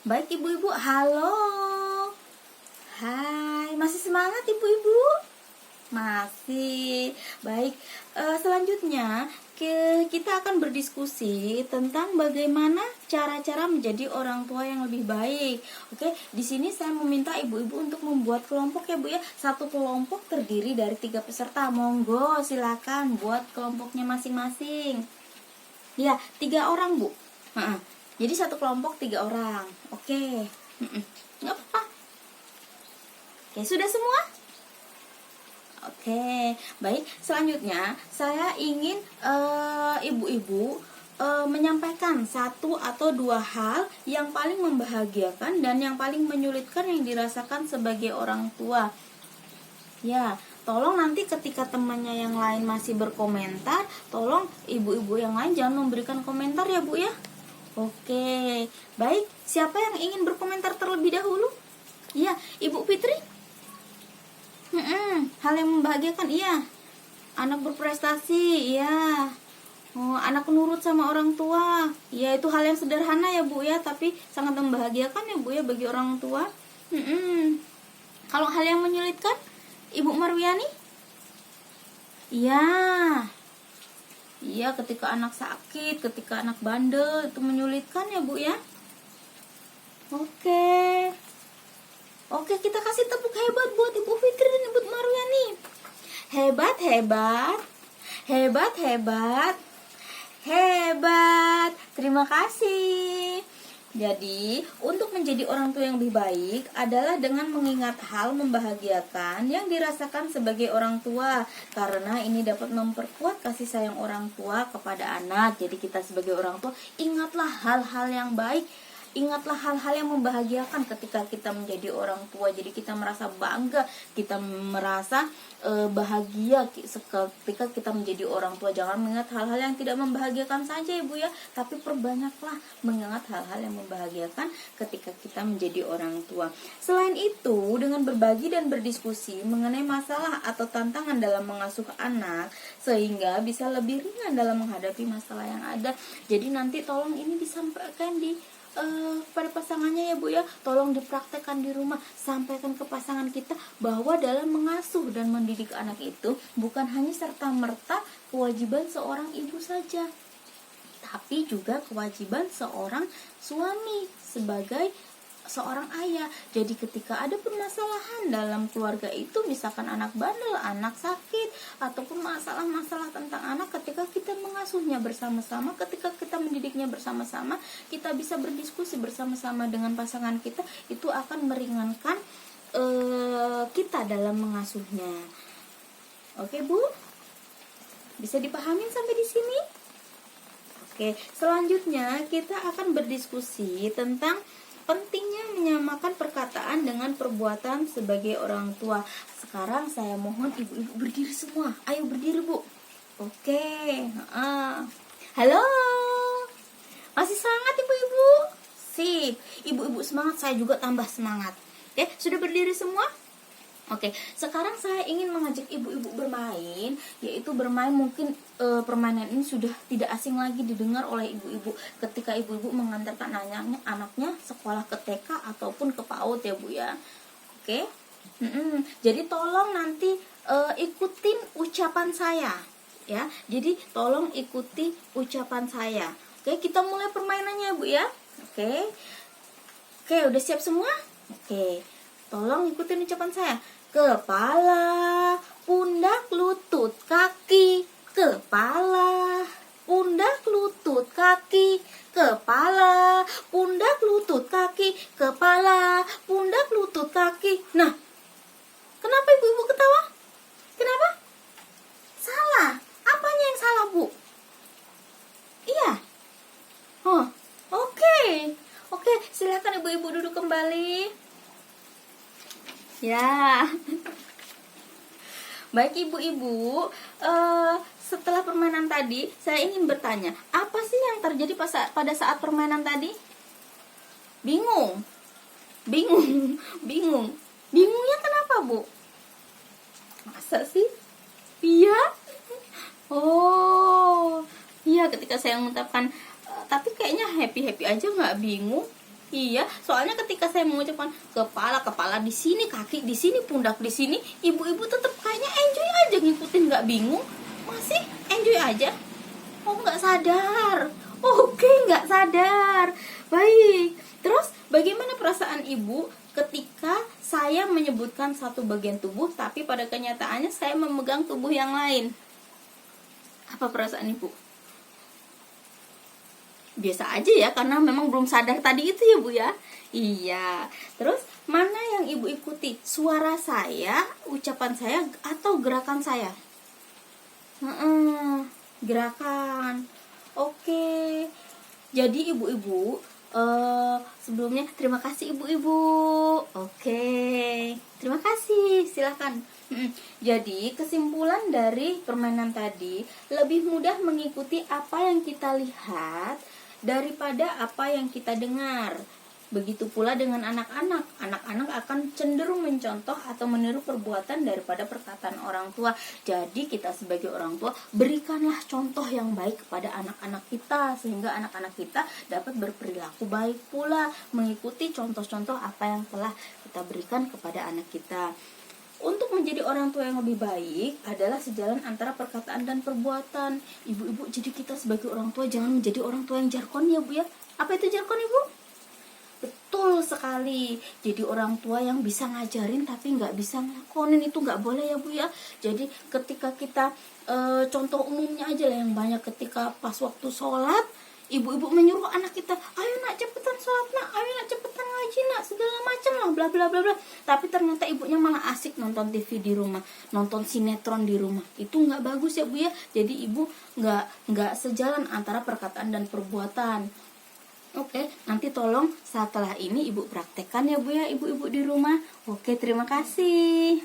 Baik ibu-ibu, halo. Hai, masih semangat ibu-ibu? Masih. Baik, selanjutnya kita akan berdiskusi tentang bagaimana cara-cara menjadi orang tua yang lebih baik. Oke, di sini saya meminta ibu-ibu untuk membuat kelompok ya Bu ya. Satu kelompok terdiri dari 3 peserta. Monggo, silakan buat kelompoknya masing-masing. Ya, 3 orang Bu. Jadi satu kelompok 3 orang. Oke. Nggak apa-apa. Oke, sudah semua? Oke, baik. Selanjutnya, saya ingin ibu-ibu menyampaikan 1 atau 2 hal yang paling membahagiakan dan yang paling menyulitkan yang dirasakan sebagai orang tua. Ya, tolong nanti ketika temannya yang lain masih berkomentar, tolong ibu-ibu yang lain jangan memberikan komentar ya Bu ya. Oke, baik. Siapa yang ingin berkomentar terlebih dahulu? Iya, Ibu Fitri. Hal yang membahagiakan, iya. Anak berprestasi, iya. Oh, anak nurut sama orang tua. Ya, itu hal yang sederhana ya Bu ya, tapi sangat membahagiakan ya Bu ya bagi orang tua. Kalau hal yang menyulitkan, Ibu Marwiani? Iya. Iya, ketika anak sakit, ketika anak bandel, itu menyulitkan ya Bu ya. Oke, kita kasih tepuk hebat buat Ibu Fitri dan Ibu Marwiani. Hebat, hebat. Hebat, hebat. Hebat. Terima kasih. Jadi, untuk menjadi orang tua yang lebih baik adalah dengan mengingat hal membahagiakan yang dirasakan sebagai orang tua, karena ini dapat memperkuat kasih sayang orang tua kepada anak. Jadi kita sebagai orang tua, ingatlah hal-hal yang baik, ingatlah hal-hal yang membahagiakan ketika kita menjadi orang tua. Jadi kita merasa bangga, kita merasa bahagia ketika kita menjadi orang tua. Jangan mengingat hal-hal yang tidak membahagiakan saja Ibu ya, tapi perbanyaklah mengingat hal-hal yang membahagiakan ketika kita menjadi orang tua. Selain itu, dengan berbagi dan berdiskusi mengenai masalah atau tantangan dalam mengasuh anak, sehingga bisa lebih ringan dalam menghadapi masalah yang ada. Jadi nanti tolong ini disampaikan pada pasangannya ya Bu ya, tolong dipraktekkan di rumah, sampaikan ke pasangan kita bahwa dalam mengasuh dan mendidik anak itu bukan hanya serta-merta kewajiban seorang ibu saja, tapi juga kewajiban seorang suami sebagai seorang ayah. Jadi ketika ada permasalahan dalam keluarga itu, misalkan anak bandel, anak sakit, ataupun masalah-masalah tentang anak, ketika kita mengasuhnya bersama-sama, ketika kita mendidiknya bersama-sama, kita bisa berdiskusi bersama-sama dengan pasangan kita, itu akan meringankan kita dalam mengasuhnya. Oke Bu? Bisa dipahamin sampai di sini? Oke, selanjutnya kita akan berdiskusi tentang pentingnya menyamakan perkataan dengan perbuatan sebagai orang tua. Sekarang saya mohon ibu-ibu berdiri semua. Ayo berdiri Bu. Oke. Halo. Masih semangat ibu-ibu? Sip. Ibu-ibu semangat, saya juga tambah semangat. Oke, sudah berdiri semua? Oke, sekarang saya ingin mengajak ibu-ibu bermain, yaitu bermain mungkin permainan ini sudah tidak asing lagi didengar oleh ibu-ibu ketika ibu-ibu mengantarkan anaknya sekolah ke TK ataupun ke PAUD ya Bu ya. Oke, jadi tolong nanti ikutin ucapan saya ya. Jadi tolong ikuti ucapan saya. Oke, kita mulai permainannya Bu ya. Oke, udah siap semua? Oke, tolong ikutin ucapan saya. Kepala, pundak, lutut, kaki. Kepala, pundak, lutut, kaki. Kepala, pundak, lutut, kaki. Kepala, pundak, lutut, kaki. Nah, kenapa ibu-ibu ketawa? Kenapa? Salah. Apanya yang salah Bu? Iya. Oke, silakan ibu-ibu duduk kembali. Ya. Baik ibu-ibu, setelah permainan tadi, saya ingin bertanya, apa sih yang terjadi pada saat permainan tadi? Bingung. Bingungnya kenapa Bu? Masa sih? Iya. Oh, iya, ketika saya mengucapkan tapi kayaknya happy aja, nggak bingung. Iya, soalnya ketika saya mengucapkan kepala di sini, kaki di sini, pundak di sini, ibu-ibu tetap kayaknya enjoy aja ngikutin, nggak bingung, masih enjoy aja. Oh, nggak sadar. Oke, nggak sadar. Baik. Terus bagaimana perasaan ibu ketika saya menyebutkan satu bagian tubuh, tapi pada kenyataannya saya memegang tubuh yang lain? Apa perasaan ibu? Biasa aja ya, karena memang belum sadar tadi itu ya Bu ya. Iya. Terus mana yang ibu ikuti? Suara saya, ucapan saya, atau gerakan saya? Gerakan. Oke. Jadi ibu-ibu, sebelumnya terima kasih ibu-ibu. Oke, terima kasih, silakan. Jadi kesimpulan dari permainan tadi, lebih mudah mengikuti apa yang kita lihat daripada apa yang kita dengar. Begitu pula dengan anak-anak. Anak-anak akan cenderung mencontoh atau meniru perbuatan daripada perkataan orang tua. Jadi kita sebagai orang tua, berikanlah contoh yang baik kepada anak-anak kita, sehingga anak-anak kita dapat berperilaku baik pula, mengikuti contoh-contoh apa yang telah kita berikan kepada anak kita. Untuk menjadi orang tua yang lebih baik adalah sejalan antara perkataan dan perbuatan. Ibu-ibu, jadi kita sebagai orang tua jangan menjadi orang tua yang jargon ya Bu ya. Apa itu jargon Ibu? Betul sekali. Jadi orang tua yang bisa ngajarin tapi nggak bisa ngelakonin, itu nggak boleh ya Bu ya. Jadi ketika kita contoh umumnya aja lah yang banyak, ketika pas waktu sholat, ibu-ibu menyuruh anak kita, ayo nak cepetan sholat nak, ayo nak cepetan ngaji nak, segala macam lah bla bla bla bla. Tapi ternyata ibunya malah asik nonton TV di rumah, nonton sinetron di rumah. Itu nggak bagus ya Bu ya. Jadi ibu nggak sejalan antara perkataan dan perbuatan. Oke, nanti tolong setelah ini ibu praktekkan ya Bu ya, ibu-ibu di rumah. Oke, terima kasih.